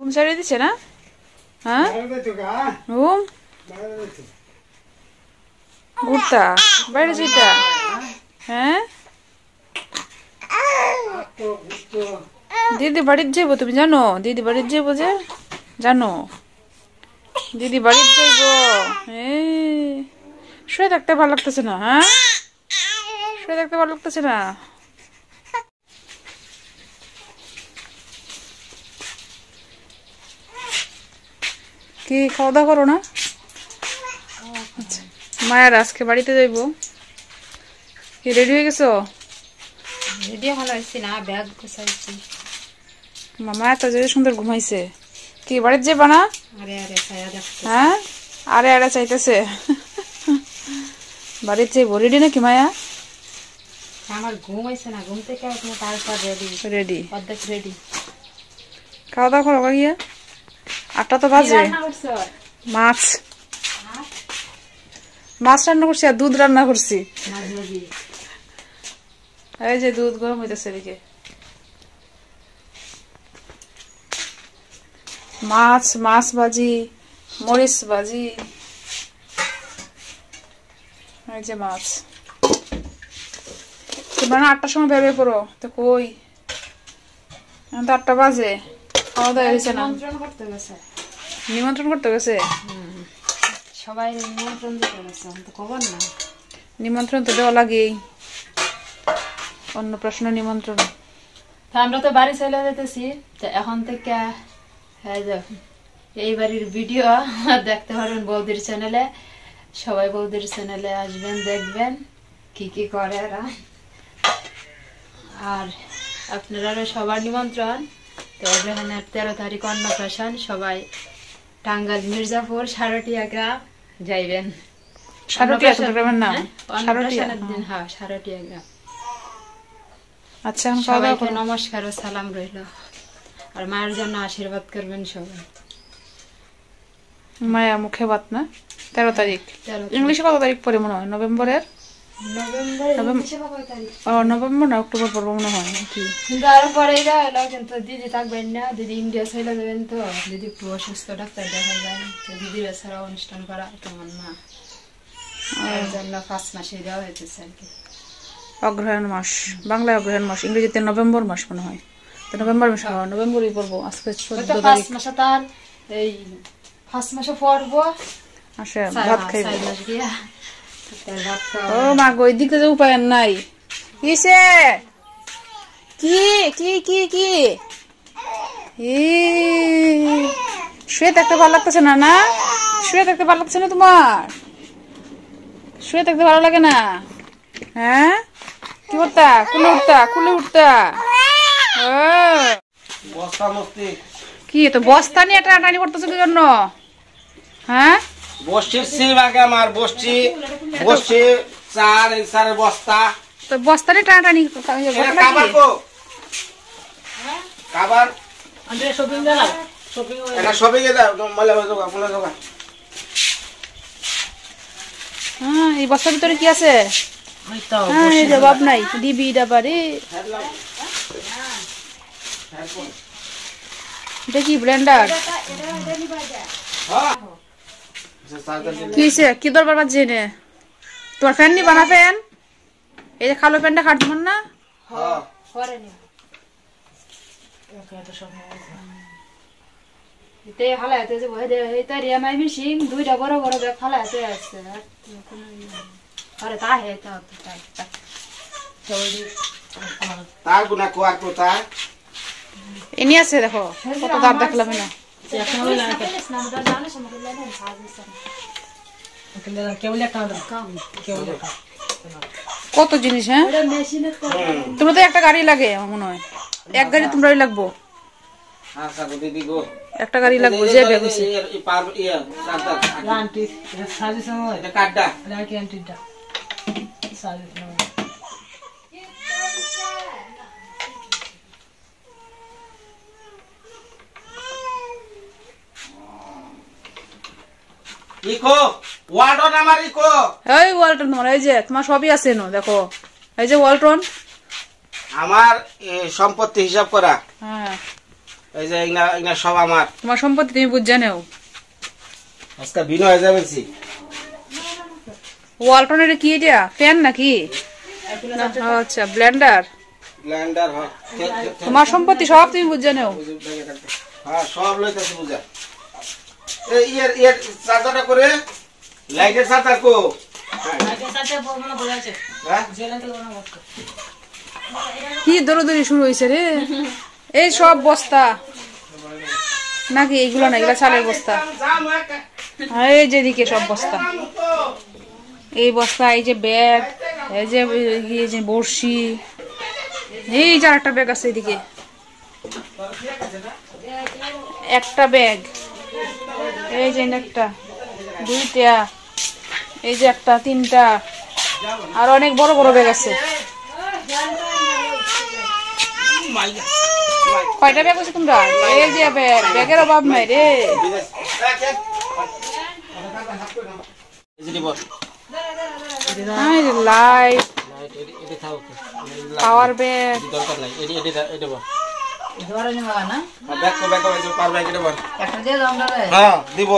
ঘুম ছাড়িয়ে দিচ্ছে না? হ্যাঁ ঘুম ঘুরতা বাইরে যেটা। হ্যাঁ দিদি বাড়ির যাইব, তুমি জানো দিদি বাড়ির যাইব যে, জানো দিদি বাড়ির যাইব। শুয়ে থাকতে ভালো লাগতেছে না? হ্যাঁ শুয়ে থাকতে ভালো লাগতেছে না? কি খাওয়া দাওয়া করো না? আচ্ছা মায়ের আজকে বাড়িতে যাইব, কি রেডি হয়ে গেছো? রেডি হলো হইছি না, ব্যাগ গুছাইছি। মামা এত যে সুন্দর ঘুমাইছে, কি বাড়িতে যাবা না? আরে আরে ছায়া দেখতে। হ্যাঁ আরে আরে চাইতেছে বাড়িতে যাইব, রেডি নাকি মায়া? আমার ঘুম হইছে না, ঘুম থেকে উঠে তারপর রেডি। রেডি অর্ধেক রেডি। খাওয়া দাওয়া করো গিয়া, 8টা তো বাজে। মাছ মাছ রান্না করছি আর দুধ রান্না করছি। এই যে দুধ গরম হইতেছে এদিকে। মাছ মাছ ভাজি, মরিচ ভাজি, এই যে মাছ। তোমরা 8টার সময় বের হয়ে পড়ো, তো কই এখন তো 8টা বাজে, খাওয়া দাওয়া হয়েছে না। নিমন্ত্রণ করতে গেছে, সবাই নিমন্ত্রণ দিতে গেছে, তো খবর না। নিমন্ত্রণ তো দেওয়া লাগেই, অন্নপ্রাশন নিমন্ত্রণ। আমরা তো বাড়ি চলে যেতেছি, তো এখন থেকে এই বাড়ির ভিডিও দেখতে পারবেন বৌদির চ্যানেলে। সবাই বৌদির চ্যানেলে আসবেন, দেখবেন কি কি করে এরা। আর আপনারা সবার নিমন্ত্রণ। তো এখানে 13 তারিখ অন্নপ্রাশন, সবাই টাঙ্গাইল মির্জাপুর সারটিয়া গ্রাম যাইবেন। অন্নপ্রাশনের দিন, হ্যাঁ সারটিয়া গ্রাম। আচ্ছা সবাইকে নমস্কার ও সালাম রইল, আর মায়ের জন্য আশীর্বাদ করবেন সবাই। মায়া মুখে ভাত না? 13 তারিখ। ইংলিশে কত তারিখ পরে মনে হয়? নভেম্বরের নভেম্বর না অক্টোবর পর্ব মনে হয়। কিন্তু আরো পরে যাইলো, কিন্তু দিদি থাকবেন না, দিদি ইন্ডিয়া চলে যাবেন। তো দিদি একটু অসুস্থ, ডাক্তার দেখা যায়, তো দিদির এছাড়া অনুষ্ঠান করা তেমন না, এর জন্য 5 মাসে দেওয়া হয়েছে আর কি। অগ্রহায়ণ মাস, বাংলায় অগ্রহায়ণ মাস, ইংরেজিতে নভেম্বর মাস মনে হয়। তো নভেম্বর মাস, নভেম্বরই পড়বো আজকে 14 তারিখ। 5 মাসে তার এই 5 মাসে পড়বো, আসে ভাত খাইবো। 4 মাস গিয়া ভাত খাওয়া। ও মা গো, এদিকে যে উপায় নাই। কিসে কি কি কি কি শুয়ে থাকতে ভালো লাগতেছে না? না শুয়ে থাকতে ভালো লাগছে না তোমার? শুয়ে থাকতে ভালো লাগে না? হ্যাঁ কি করতা? কুলে উঠতা, কুলে উঠতা। কি তো বস্তা নিয়ে টানাটানি করতেছো কি জন্য? হ্যাঁ বসছি আগে আমার বসছি চার বস্তা, তো বস্তা নিয়ে টানাটানি খাবার কো খাবার শপিং গেলাম, শপিং এ দাও মলে যোগা মলে যোগা। হ্যাঁ এই বস্তার ভিতরে কি আছে? জবাব নাই, দিবি ডাবারে। এটা কি ব্লেন্ডার? কি দরবার বাজছে নে? তোমার ফ্যান নিবা না? ফ্যান এই যে কালো প্যান্টটা খাট তোমার না? দুইটা বড় বড় ব্যাগ ফালাইতে আছে। এনে আছে দেখো, কত দাঁত দেখলাম না। কত জিনিস। হ্যাঁ তোমরা তো একটা গাড়ি লাগে আমার মনে হয়, এক গাড়ি তোমরাই লাগবো, একটা গাড়ি লাগবো। যে ব্যাগ হইছে এই ওয়ালটন তোমার, এই যে তোমার সবই আছে নো, দেখো এই যে ওয়ালটন আমার সম্পত্তি হিসাব করা। হ্যাঁ এই যে এগুলা সব আমার। তোমার সম্পত্তি তুমি বুঝে নেও। আজকে বিনো হয়ে যাবে। ওয়ালটন এর কি এটা ফ্যান নাকি? আচ্ছা ব্লেন্ডার। ব্লেন্ডার হয়। তোমার সম্পত্তি সব তুমি বুঝে নেও। হ্যাঁ সব লইতাছি বুঝা। এই ইয়ার চার্জারটা করে লাইটের চার্জার কো। লাইটের চার্জার বলনা বলাছে। হ্যাঁ জেলা তো বলনা বলতো। কি দরদরি শুরু হইছে রে। এই সব বস্তা নাকি এগুলো না, এগুলা চালের বস্তা। এই যে দিকে সব বস্তা, এই বস্তা, এই যে ব্যাগ, এই যে বড়শি, এই যে আরেকটা ব্যাগ আছে এদিকে, একটা ব্যাগ, এই যে একটা, দুইটা, এই যে একটা, তিনটা, আর অনেক বড় বড় ব্যাগ আছে। কয়টা ব্যাগ আছে তোমরা? এই যে ব্যাগ, ব্যাগের অভাব নাই রে। লাইট, পাওয়ার ব্যাগ, দিব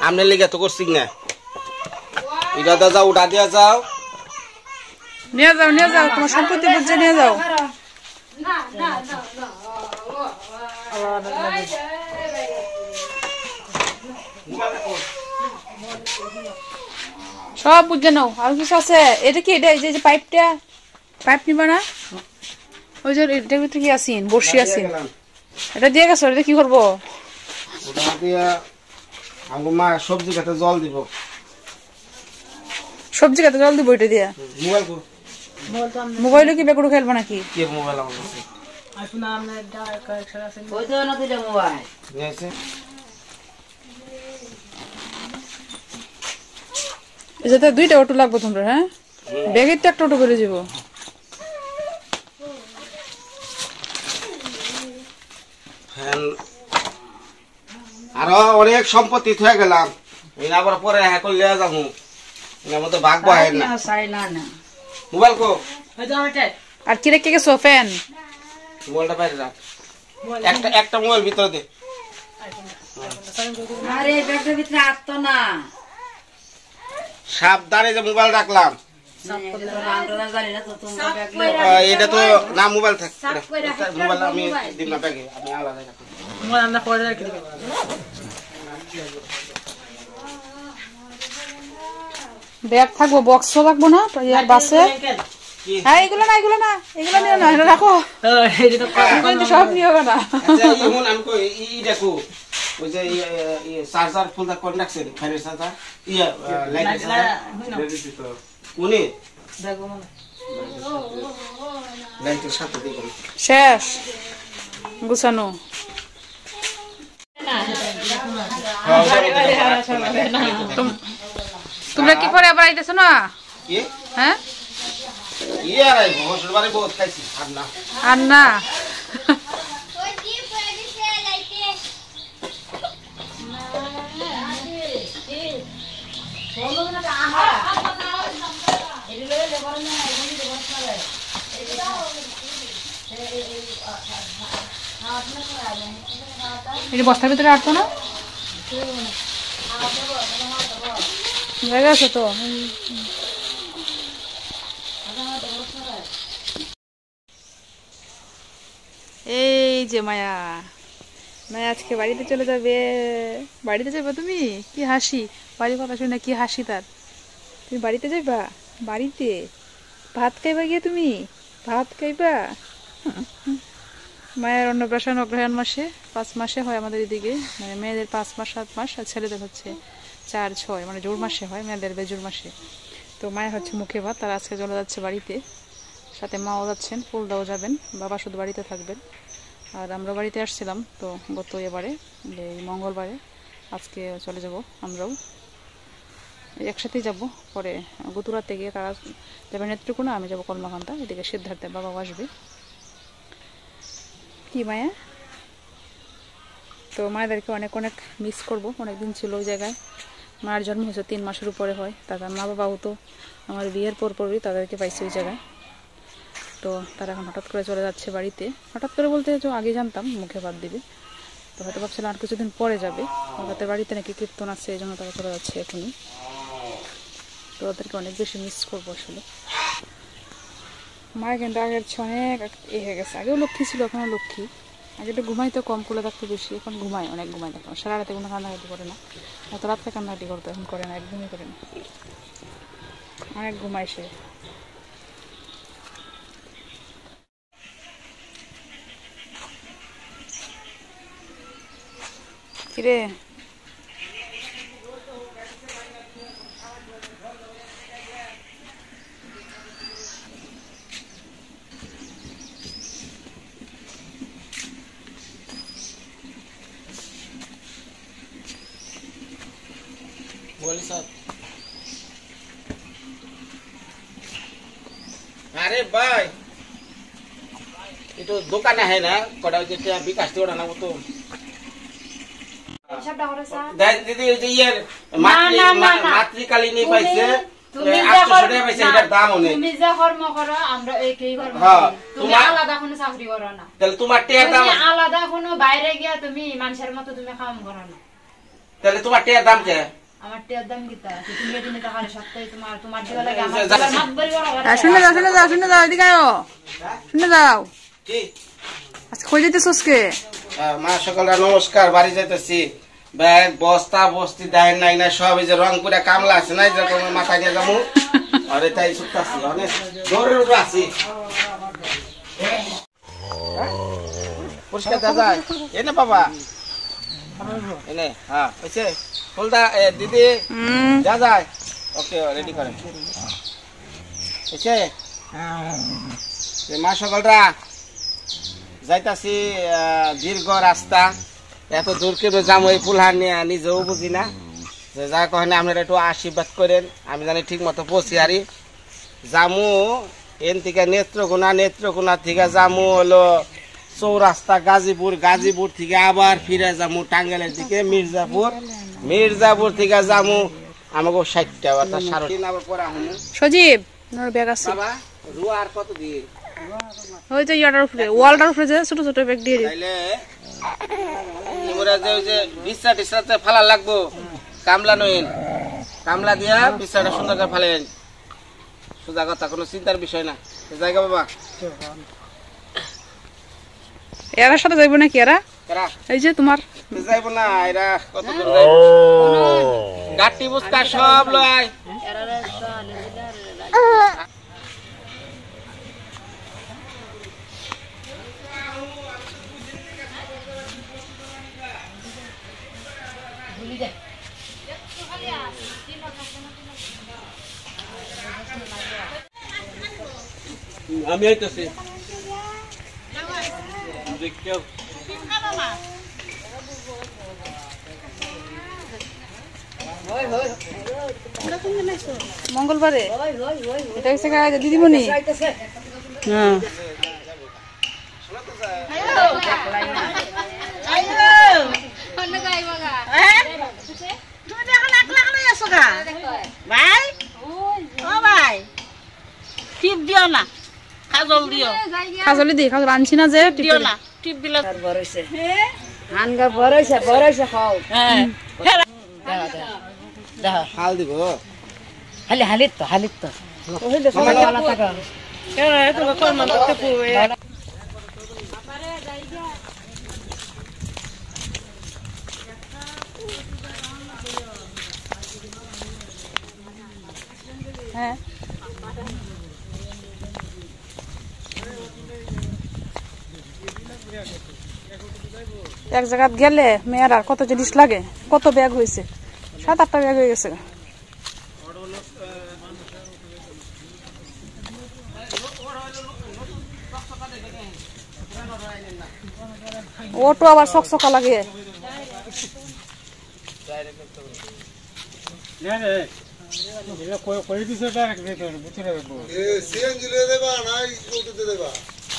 আমনে লিগে তো করছি না। এটা দা যাও, উঠা দিয়া যাও, নিয়ে যাও, নিয়ে যাও, তোমার সম্পত্তি বুঝে নিয়ে যাও। সব বুঝে নাও। আর কিছু আছে? এটা কি? এটা এই যে পাইপটা, পাইপ নিবা না? ওই যে এটার ভিতরে কি আছেন? বর্ষি আছেন, এটা দিয়ে গেছো। এটা কি করবো? ওটা দিয়া আমগো মা সবজি কাটে জল দিব। সবজি কাটে জল দিব এটা দিয়া? মোবাইল কো, মোবাইলে কি বেকুড়ু খেলবো নাকি? কি মোবাইল আমার কাছে আইফোন আমনে কানেকশন আছে। ওই তো না দিলে মোবাইল নিয়েছে। এটাতে দুইটা অটো লাগবে তোমরা। হ্যাঁ, ব্যাগের তো একটা অটো করে যাবো। ফ্যান আরো অনেক সম্পত্তি থয়ে গেলাম। এই না পরে হ্যাঁ করলে যাবো, এর মধ্যে ভাগ হয় না। মোবাইল কো, আর কি রেখে গেছো? ফ্যান, মোবাইলটা বাইরে রাখ। একটা মোবাইল ভিতরে দে। আরে ব্যাগের ভিতরে আটতো না। সাবধানে যে মোবাইল রাখলাম। এটা তো না মোবাইল থাক, মোবাইল আমি দিব না ব্যাগে, আমি আলাদা রাখবো। মোবাইল আমরা পরে রেখে দেব। ব্যাগ থাকবো, বক্সও লাগবো না ইয়ার বাসে? হ্যাঁ, এগুলো না, এগুলো না, এগুলো নিও না, এটা রাখো। সব নিও না। আমি কই ই দেখো, ওই যে চার্জার ফুল দা কন্ডাকশন ফ্যানের চার্জার, ইয়া লাইটের চার্জার কোনে দেখো মানে লাইটের সাথে দিই শেষ গুছানো। তোমরা কি পরে আবার আইতেছো না? কি? হ্যাঁ, ইয়ার আই বছর বারে বহুত খাইছি। আর না, আর না। এই বস্তার ভিতরে আটতো না, জায়গা আছে তো। এই যে মায়া, মায়া আজকে বাড়িতে চলে যাবে। বাড়িতে যাবে তুমি? কি হাসি, বাড়ির কথা শুনে কি হাসি তার। তুমি বাড়িতে যাইবা? বাড়িতে ভাত খাইবা গিয়ে? তুমি ভাত খাইবা? মায়ের অন্নপ্রাশন অগ্রহায়ণ মাসে 5 মাসে হয় আমাদের এদিকে, মানে মেয়েদের 5 মাস 7 মাস, আর ছেলেদের হচ্ছে 4-6, মানে জোর মাসে হয়, মেয়েদের বেজোর মাসে। তো মায়ের হচ্ছে মুখে ভাত, তারা আজকে চলে যাচ্ছে বাড়িতে, সাথে মাও যাচ্ছেন, ফুলদাও যাবেন, বাবা শুধু বাড়িতে থাকবেন। আর আমরা বাড়িতে আসছিলাম তো গত এবারে এই মঙ্গলবারে, আজকে চলে যাব আমরাও একসাথেই যাব। পরে গুতুরাতে গিয়ে তারা যাবে নেত্রকোনা, আমি যাব কর্মকান্তা, এদিকে সিদ্ধার্থে বাবাও আসবে। কি মায়া, তো মায়েদেরকে অনেক অনেক মিস করব। অনেকদিন ছিল ওই জায়গায়। মায়ের জন্ম হয়েছে 3 মাসের উপরে হয়, তাদের মা বাবাও তো আমার বিয়ের পরপরই তাদেরকে পাইছে ওই জায়গায়। তো তো তারা এখন হঠাৎ করে চলে যাচ্ছে বাড়িতে। হঠাৎ করে বলতে তো আগে জানতাম মুখে ভাত দিবে, তো হয়তো ভাবছিলাম আর কিছুদিন পরে যাবে। ওদের বাড়িতে নাকি কীর্তন আছে, এই জন্য তারা চলে যাচ্ছে এখনই। তো ওদেরকে অনেক বেশি মিস করবো আসলে। মায়ের কিন্তু আগের অনেক হয়ে গেছে, আগেও লক্ষ্মী ছিল, এখনও লক্ষ্মী। আগে একটু ঘুমাইতো কম, করে থাকতো বেশি, এখন ঘুমায়, অনেক ঘুমায়। দেখো সারা রাতে কোনো কান্নাকাটি করে না, এত রাত্রে কান্নাকাটি করতো, এখন করে না, একদমই করে না, অনেক ঘুমায় সে। কিরে अरे भाई ये तो दुकान है ना कड़ा जेटा विकास जोड़ा ना वो तो दीदी ये मातृकालिनी পাইছে 800 টাকা পাইছে এটার দাম অনেক। তুমি যে কর্ম করো আমরা একই কর্ম হ্যাঁ, করি, তুমি আলাদা কোনো চাকরি করো না। তাহলে তোমার টিয়ার দাম, তুমি আলাদা কোনো বাইরে গিয়া তুমি মানুষের মতো তুমি কাম করো না। তাহলে তোমার টিয়ার দাম কে? আমার টিয়ার দাম কিতা? তুমি দিনে টাকা সপ্তাহে তোমার দিবা লাগে, আমার মাতবরি বড় করে। শুনে যাও, শুনে যাও, শুনে যাও, এদিকে আও, শুনে যাও। কি আজকে কই যাইতেছস কে? মা সকলরা নমস্কার, বাড়ি যাইতেছি। ব্যাগ বস্তা বস্তি দেয় নাই না, সব এই যে রংপুরে কামলা আছে না, যে তোমার মাথায় নিয়ে যাবো, আরে তাই সুতাছি অনেক দৌড়ের উপর আছি। পরিষ্কার দাদা এনে বাবা এনে, হ্যাঁ হয়েছে ফুলদা দিদি যা যায়, ওকে রেডি করেন হয়েছে। মা সকলরা যাইতাছি দীর্ঘ রাস্তা, এত দূর কেবে যাম ওই ফুলহার নিয়ে, নিজেও বুঝি না। যা কহেন আপনারা একটু আশীর্বাদ করেন, আমি জানি ঠিক মতো পৌঁছি আরি। জামু এন থেকে নেত্রকোনা থেকে জামু হলো চৌরাস্তা গাজীপুর, গাজীপুর থেকে আবার ফিরে যামু টাঙ্গাইলের দিকে মির্জাপুর, মির্জাপুর থেকে যামু আমাকে 60টা অর্থাৎ 3.5 আবার পরে আহমু। সজীব ওর ব্যাগ আছে বাবা রুয়া আর কত দিন ওই যে ইয়াটার উপরে, ওয়ালটার উপরে যে ছোট ছোট ব্যাগ দিয়ে দিই। তাইলে ওরা যে ওই যে বিছা টিছাতে ফালা লাগবো, কামলা নইন, কামলা দিয়া বিছাটা সুন্দর করে ফালেন, সোজা কথা, কোনো চিন্তার বিষয় না। জায়গা বাবা এরা সাথে যাইব নাকি? এরা কারা এই যে তোমার যাইব না, এরা কত দূর যাইব, গাটি বুস্কা সব লয়। আমি আইতেছি দেখো মঙ্গলবারে এটা হচ্ছে দিদিমণি। হ্যাঁ খাজলি দি, খাজল আনছি না যে দিও না, টিপ দিলে বড় হইছে, আনগা বড় হইছে খাও। হ্যাঁ দাও হাল দিব, হালিত তো ওইলে সবাই ভালো থাকা কেন এত কর মান করতে পুরো। হ্যাঁ এক জায়গা গেলে মেয়ের আর কত জিনিস লাগে, কত ব্যাগ হয়েছে, 7-8টা ব্যাগ হয়ে গেছে। ওটো আবার চকচকা লাগে।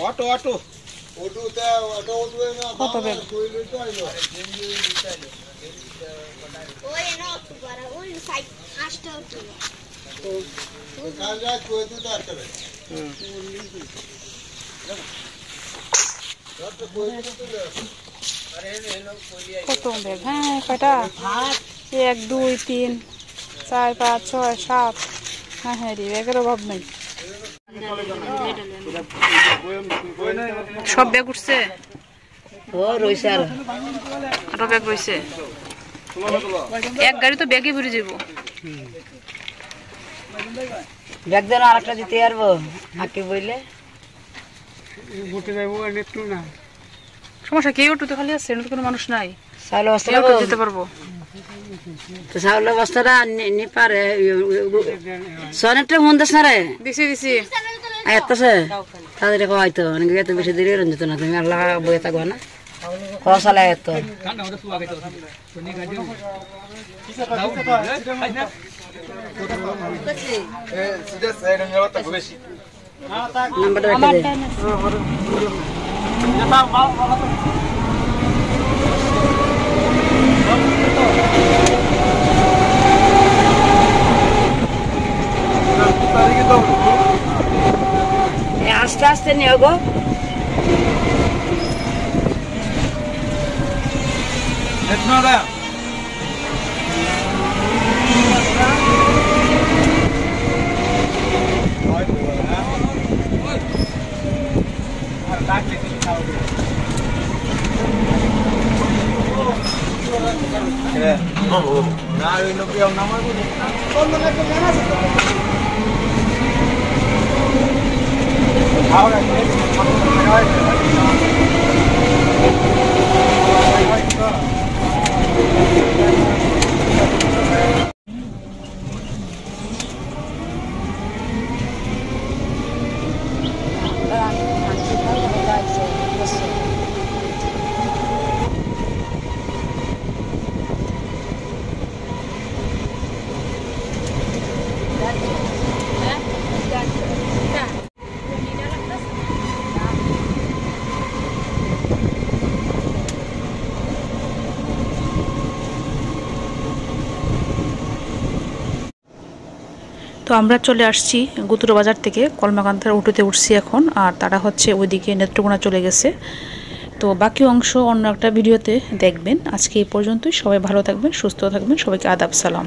অটো অটো কত ব্যাগ কত ব্যাগ? হ্যাঁ, কয়টা? 1 2 3 4 5 6 7। হ্যাঁ হ্যাঁ রে, ব্যাগের অভাব নেই। সব ব্যাগ উঠছে? রয়েছে আরো ব্যাগ রয়েছে। এক গাড়ি তো ব্যাগে ভরে যাবো। ব্যাগ দেন আরেকটা দিতে পারবো আঁকে বইলে সমস্যা, কেউ অটোতে খালি আছে, কোনো মানুষ নাই। চাউল বস্তা যেতে পারবো তো চাউলের বস্তাটা নি পারে সোনেরটা মন দেশ না রে দিছি দিছি আয়াতছে তাদের হয়তো অনেক এত বেশি দেরি হয়ে যেত না, তুমি আল্লাহ বয়ে থাকবো না কসালে এত নাম্বারটা রেখে দে আস্তে আস্তে নিও গো তো আমরা চলে আসছি গুতুরা বাজার থেকে কলমাকান্তার অটোতে উঠছি এখন, আর তারা হচ্ছে ওইদিকে নেত্রকোনা চলে গেছে। তো বাকি অংশ অন্য একটা ভিডিওতে দেখবেন। আজকে এই পর্যন্তই। সবাই ভালো থাকবেন, সুস্থ থাকবেন। সবাইকে আদাব, সালাম।